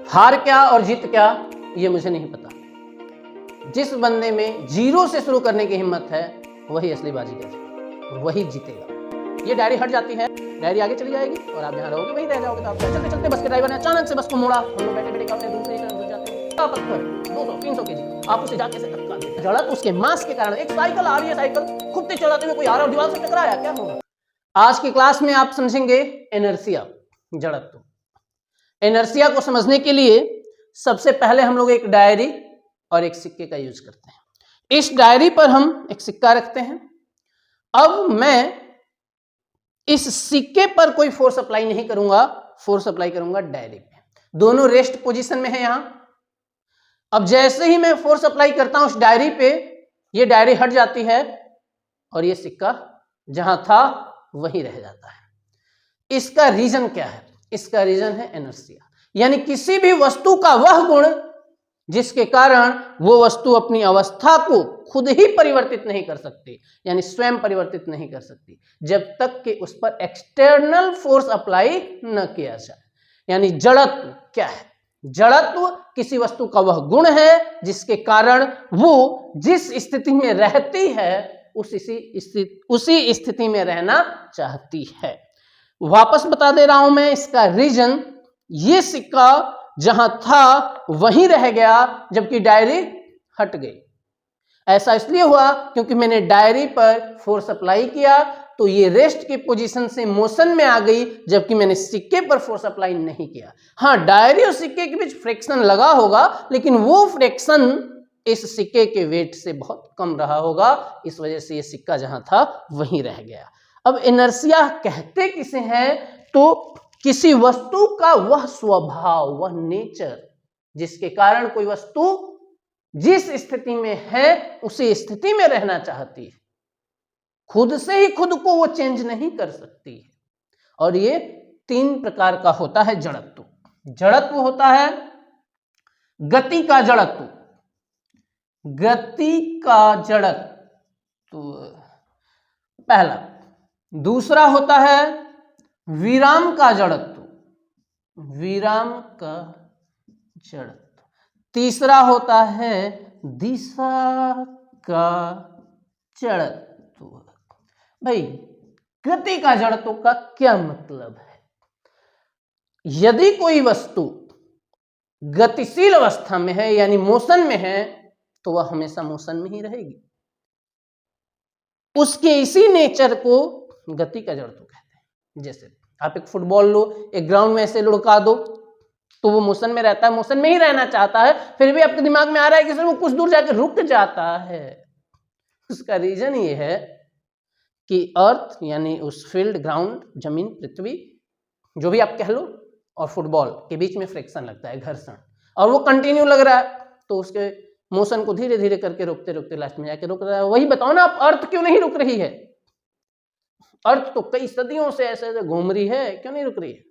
हार क्या और जीत क्या ये मुझे नहीं पता। जिस बंदे में जीरो से शुरू करने की हिम्मत है वही असली बाजीगर है, वही जीतेगा। ये डायरी हट जाती है, डायरी आगे चली जाएगी और आप जहाँ रहोगे वहीं रह जाओगे। तो आप चलते चलते बस के ड्राइवर ने अचानक से बस को मोड़ा, हम लोग बैठे बैठे करते दूसरी तरफ घुस जाते हैं। पत्थर 200-300 केजी, आप उसे जाके से धक्का देते, जड़त उसके मास के कारण। एक साइकिल आ रही है, साइकिल खूब तेज चलाते हुए कोई आ रहा है और दीवार से टकराया, क्या होगा? आज की क्लास में आप समझेंगे इनर्शिया, जड़त्व। इनर्शिया को समझने के लिए सबसे पहले हम लोग एक डायरी और एक सिक्के का यूज करते हैं। इस डायरी पर हम एक सिक्का रखते हैं। अब मैं इस सिक्के पर कोई फोर्स अप्लाई नहीं करूंगा, फोर्स अप्लाई करूंगा डायरी पे। दोनों रेस्ट पोजीशन में है यहां। अब जैसे ही मैं फोर्स अप्लाई करता हूं उस डायरी पे, ये डायरी हट जाती है और ये सिक्का जहां था वहीं रह जाता है। इसका रीजन क्या है? इसका रीजन है इनर्शिया, यानी किसी भी वस्तु का वह गुण जिसके कारण वो वस्तु अपनी अवस्था को खुद ही परिवर्तित नहीं कर सकती, यानी स्वयं परिवर्तित नहीं कर सकती जब तक कि उस पर एक्सटर्नल फोर्स अप्लाई न किया जाए। यानी जड़त्व क्या है? जड़त्व किसी वस्तु का वह गुण है जिसके कारण वो जिस स्थिति में रहती है उसी स्थिति में रहना चाहती है। वापस बता दे रहा हूं मैं इसका रीजन। ये सिक्का जहां था वहीं रह गया जबकि डायरी हट गई। ऐसा इसलिए हुआ क्योंकि मैंने डायरी पर फोर्स अप्लाई किया तो ये रेस्ट की पोजीशन से मोशन में आ गई, जबकि मैंने सिक्के पर फोर्स अप्लाई नहीं किया। हाँ, डायरी और सिक्के के बीच फ्रिक्शन लगा होगा, लेकिन वो फ्रिक्शन इस सिक्के के वेट से बहुत कम रहा होगा, इस वजह से ये सिक्का जहां था वहीं रह गया। अब इनर्शिया कहते किसे हैं? तो किसी वस्तु का वह स्वभाव, वह नेचर जिसके कारण कोई वस्तु जिस स्थिति में है उसी स्थिति में रहना चाहती है, खुद से ही खुद को वो चेंज नहीं कर सकती है। और ये 3 प्रकार का होता है जड़त्व। जड़त्व होता है गति का जड़त्व, गति का जड़त्व पहला। दूसरा होता है विराम का जड़त्व, विराम का जड़त्व। तीसरा होता है दिशा का जड़त्व। भाई, गति का जड़त्व का क्या मतलब है? यदि कोई वस्तु गतिशील अवस्था में है यानी मोशन में है तो वह हमेशा मोशन में ही रहेगी। उसके इसी नेचर को गति का जड़त्व कहते हैं। जैसे आप एक फुटबॉल लो, एक ग्राउंड में ऐसे लुढ़का दो तो वो मोशन में रहता है, मोशन में ही रहना चाहता है, फिर भी आपके दिमाग में आ रहा है कि वो कुछ दूर जाकर रुक जाता है। उसका रीजन ये है कि अर्थ यानी उस फील्ड, ग्राउंड, जमीन, पृथ्वी, जो भी आप कह लो, और फुटबॉल के बीच में फ्रिक्शन लगता है, घर्षण, और वो कंटिन्यू लग रहा है तो उसके मोशन को धीरे धीरे करके रोकते रोकते लास्ट में जाके रुक रहा है। वही बताओ ना, आप अर्थ क्यों नहीं रुक रही है? अर्थ तो कई सदियों से ऐसे ऐसे घूम रही है, क्यों नहीं रुक रही है?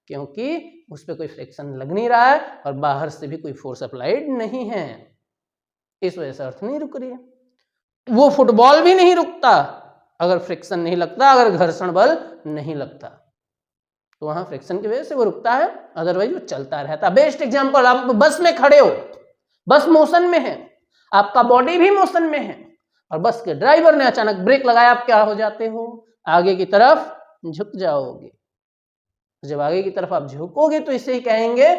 क्योंकि उस पर कोई फ्रिक्शन लग नहीं रहा है और बाहर से भी कोई फोर्स अप्लाइड नहीं है, इस वजह से अर्थ नहीं रुक रही है। वो फुटबॉल भी नहीं रुकता अगर फ्रिक्शन नहीं लगता, अगर घर्षण बल नहीं लगता, तो वहां फ्रिक्शन की वजह से वो रुकता है, अदरवाइज वो चलता रहता। बेस्ट एग्जांपल, आप बस में खड़े हो, बस मोशन में है, आपका बॉडी भी मोशन में है और बस के ड्राइवर ने अचानक ब्रेक लगाया, आप क्या हो जाते हो? आगे की तरफ झुक जाओगे। जब आगे की तरफ आप झुकोगे तो इसे ही कहेंगे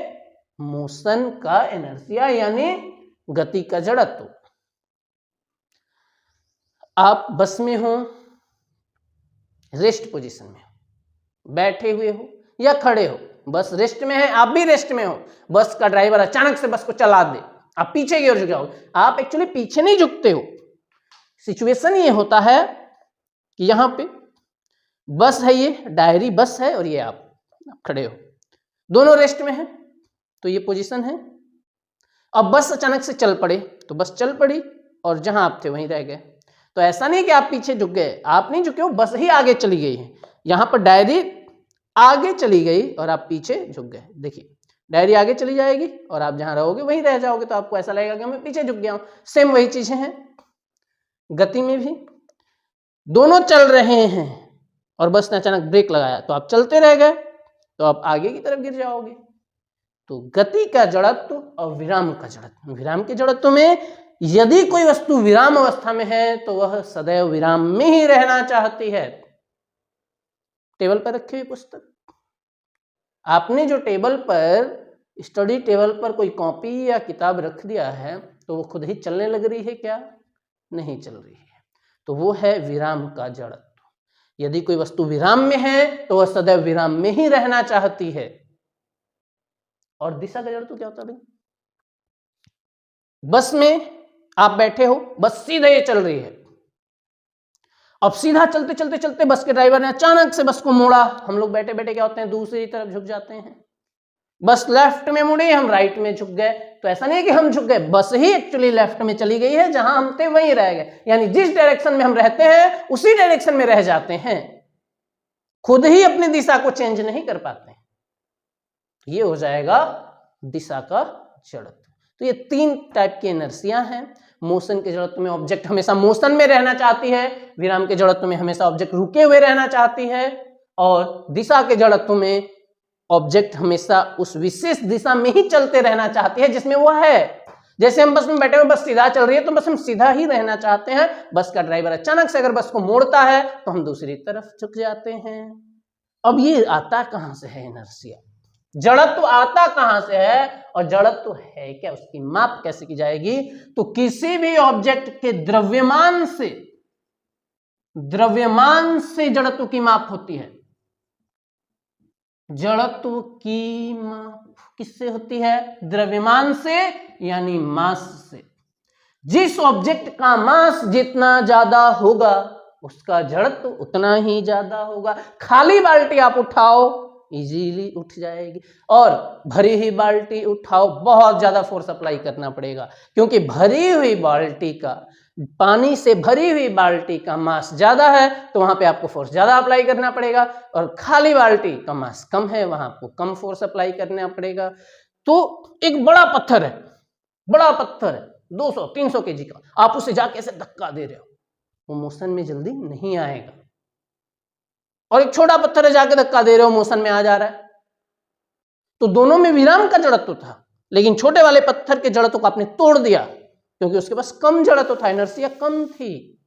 मोशन का इनर्शिया, यानी गति का जड़त्व। आप बस में हो, रेस्ट पोजीशन में हो, बैठे हुए हो या खड़े हो, बस रेस्ट में है, आप भी रेस्ट में हो, बस का ड्राइवर अचानक से बस को चला दे, आप पीछे की ओर झुक जाओगे। आप एक्चुअली पीछे नहीं झुकते हो, सिचुएशन ये होता है कि यहां पे बस है, ये डायरी बस है और ये आप खड़े हो, दोनों रेस्ट में है, तो ये पोजीशन है। अब बस अचानक से चल पड़े तो बस चल पड़ी और जहां आप थे वहीं रह गए। तो ऐसा नहीं कि आप पीछे झुक गए, आप नहीं झुके हो, बस ही आगे चली गई है। यहां पर डायरी आगे चली गई और आप पीछे झुक गए। देखिए, डायरी आगे चली जाएगी और आप जहां रहोगे वहीं रह जाओगे, तो आपको ऐसा लगेगा कि मैं पीछे झुक गया हूं। सेम वही चीजें हैं गति में भी, दोनों चल रहे हैं और बस ने अचानक ब्रेक लगाया तो आप चलते रह गए, तो आप आगे की तरफ गिर जाओगे। तो गति का जड़त्व और विराम का जड़त्व। विराम के जड़त्व में यदि कोई वस्तु विराम अवस्था में है तो वह सदैव विराम में ही रहना चाहती है। टेबल पर रखी हुई पुस्तक, आपने जो टेबल पर, स्टडी टेबल पर कोई कॉपी या किताब रख दिया है तो वो खुद ही चलने लग रही है क्या? नहीं चल रही है। तो वो है विराम का जड़त्व। यदि कोई वस्तु विराम में है तो वह सदैव विराम में ही रहना चाहती है। और दिशा का जड़त्व क्या होता है भाई? बस में आप बैठे हो, बस सीधे चल रही है, अब सीधा चलते चलते चलते बस के ड्राइवर ने अचानक से बस को मोड़ा। हम लोग बैठे बैठे क्या होते हैं, दूसरी तरफ झुक जाते हैं। बस लेफ्ट में मुड़ी, हम राइट में झुक गए। तो ऐसा नहीं है कि हम झुक गए, बस ही एक्चुअली लेफ्ट में चली गई है, जहां हम थे वहीं रह गए। यानी जिस डायरेक्शन में हम रहते हैं उसी डायरेक्शन में रह जाते हैं, खुद ही अपनी दिशा को चेंज नहीं कर पाते। ये हो जाएगा दिशा का जड़त्व। तो ये 3 टाइप की इनर्शिया हैं। मोशन के जड़त्व में ऑब्जेक्ट हमेशा मोशन में रहना चाहती है, विराम के जड़त्व में हमेशा ऑब्जेक्ट रुके हुए रहना चाहती है, और दिशा के जड़त्व में ऑब्जेक्ट हमेशा उस विशेष दिशा में ही चलते रहना चाहती है जिसमें वो है। जैसे हम बस में बैठे हुए, बस सीधा चल रही है तो बस हम सीधा ही रहना चाहते हैं। बस का ड्राइवर अचानक से अगर बस को मोड़ता है तो हम दूसरी तरफ झुक जाते हैं। अब ये आता कहां से है इनर्शिया? जड़त्व आता कहां से है और जड़त्व है क्या, उसकी माप कैसे की जाएगी? तो किसी भी ऑब्जेक्ट के द्रव्यमान से जड़त्व की माप होती है। जड़त्व की माप किससे होती है? द्रव्यमान से, यानी मास से। जिस ऑब्जेक्ट का मास जितना ज्यादा होगा उसका जड़त्व उतना ही ज्यादा होगा। खाली बाल्टी आप उठाओ, इजीली उठ जाएगी, और भरी हुई बाल्टी उठाओ, बहुत ज्यादा फोर्स अप्लाई करना पड़ेगा, क्योंकि भरी हुई बाल्टी का, पानी से भरी हुई बाल्टी का मास ज्यादा है तो वहां पे आपको फोर्स ज्यादा अप्लाई करना पड़ेगा, और खाली बाल्टी का मास कम है, वहां आपको कम फोर्स अप्लाई करना पड़ेगा। तो एक बड़ा पत्थर है, 200-300 केजी का, आप उसे जाके ऐसे धक्का दे रहे हो, वो मोशन में जल्दी नहीं आएगा। और एक छोटा पत्थर है, जाके धक्का दे रहे हो, मोशन में आ जा रहा है। तो दोनों में विराम का जड़त्व था, लेकिन छोटे वाले पत्थर के जड़त्व को आपने तोड़ दिया क्योंकि उसके पास कम जड़त्व था, इनर्शिया कम थी।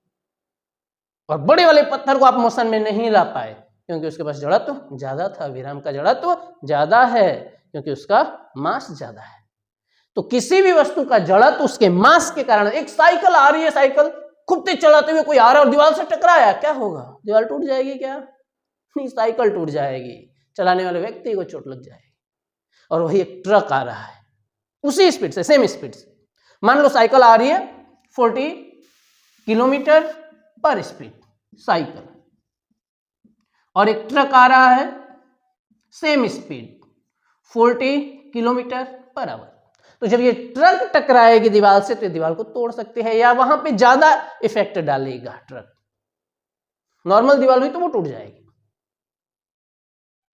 और बड़े वाले पत्थर को आप मोशन में नहीं ला पाए क्योंकि उसके पास जड़त्व ज्यादा था। विराम का जड़त्व ज्यादा है क्योंकि उसका मास ज्यादा है। तो किसी भी वस्तु का जड़त्व उसके मास के कारण। एक साइकिल आ रही है, साइकिल खूब तेज चलाते हुए कोई आ रहा है और दीवार से टकराया, क्या होगा? दीवार टूट जाएगी क्या? नहीं, साइकिल टूट जाएगी, चलाने वाले व्यक्ति को चोट लग जाएगी। और वही एक ट्रक आ रहा है उसी स्पीड से, सेम स्पीड से। मान लो साइकिल आ रही है 40 किलोमीटर पर स्पीड साइकिल, और एक ट्रक आ रहा है same speed 40 kilometre per hour. तो जब ये ट्रक टकराएगी दीवार से तो ये दीवार को तोड़ सकते हैं या वहां पे ज्यादा इफेक्ट डालेगा ट्रक। नॉर्मल दीवार हुई तो वो टूट जाएगी।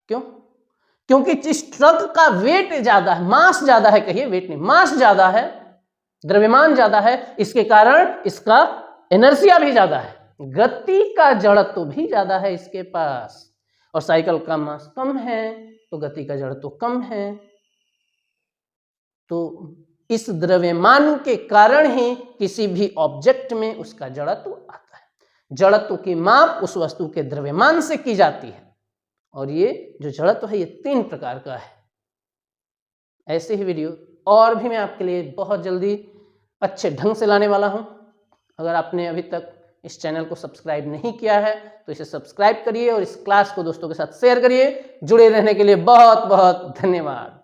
क्यों? क्योंकि इस ट्रक का वेट ज्यादा है, मास ज्यादा है, कहिए वेट नहीं, मास ज्यादा है, द्रव्यमान ज्यादा है, इसके कारण इसका इनर्शिया भी ज्यादा है, गति का जड़त्व भी ज्यादा है इसके पास। और साइकिल का मास कम है तो गति का जड़त्व कम है। तो इस द्रव्यमान के कारण ही किसी भी ऑब्जेक्ट में उसका जड़त्व आता है। जड़त्व की माप उस वस्तु के द्रव्यमान से की जाती है, और ये जो जड़त्व है ये 3 प्रकार का है। ऐसे ही वीडियो और भी मैं आपके लिए बहुत जल्दी अच्छे ढंग से लाने वाला हूं। अगर आपने अभी तक इस चैनल को सब्सक्राइब नहीं किया है तो इसे सब्सक्राइब करिए और इस क्लास को दोस्तों के साथ शेयर करिए। जुड़े रहने के लिए बहुत बहुत धन्यवाद।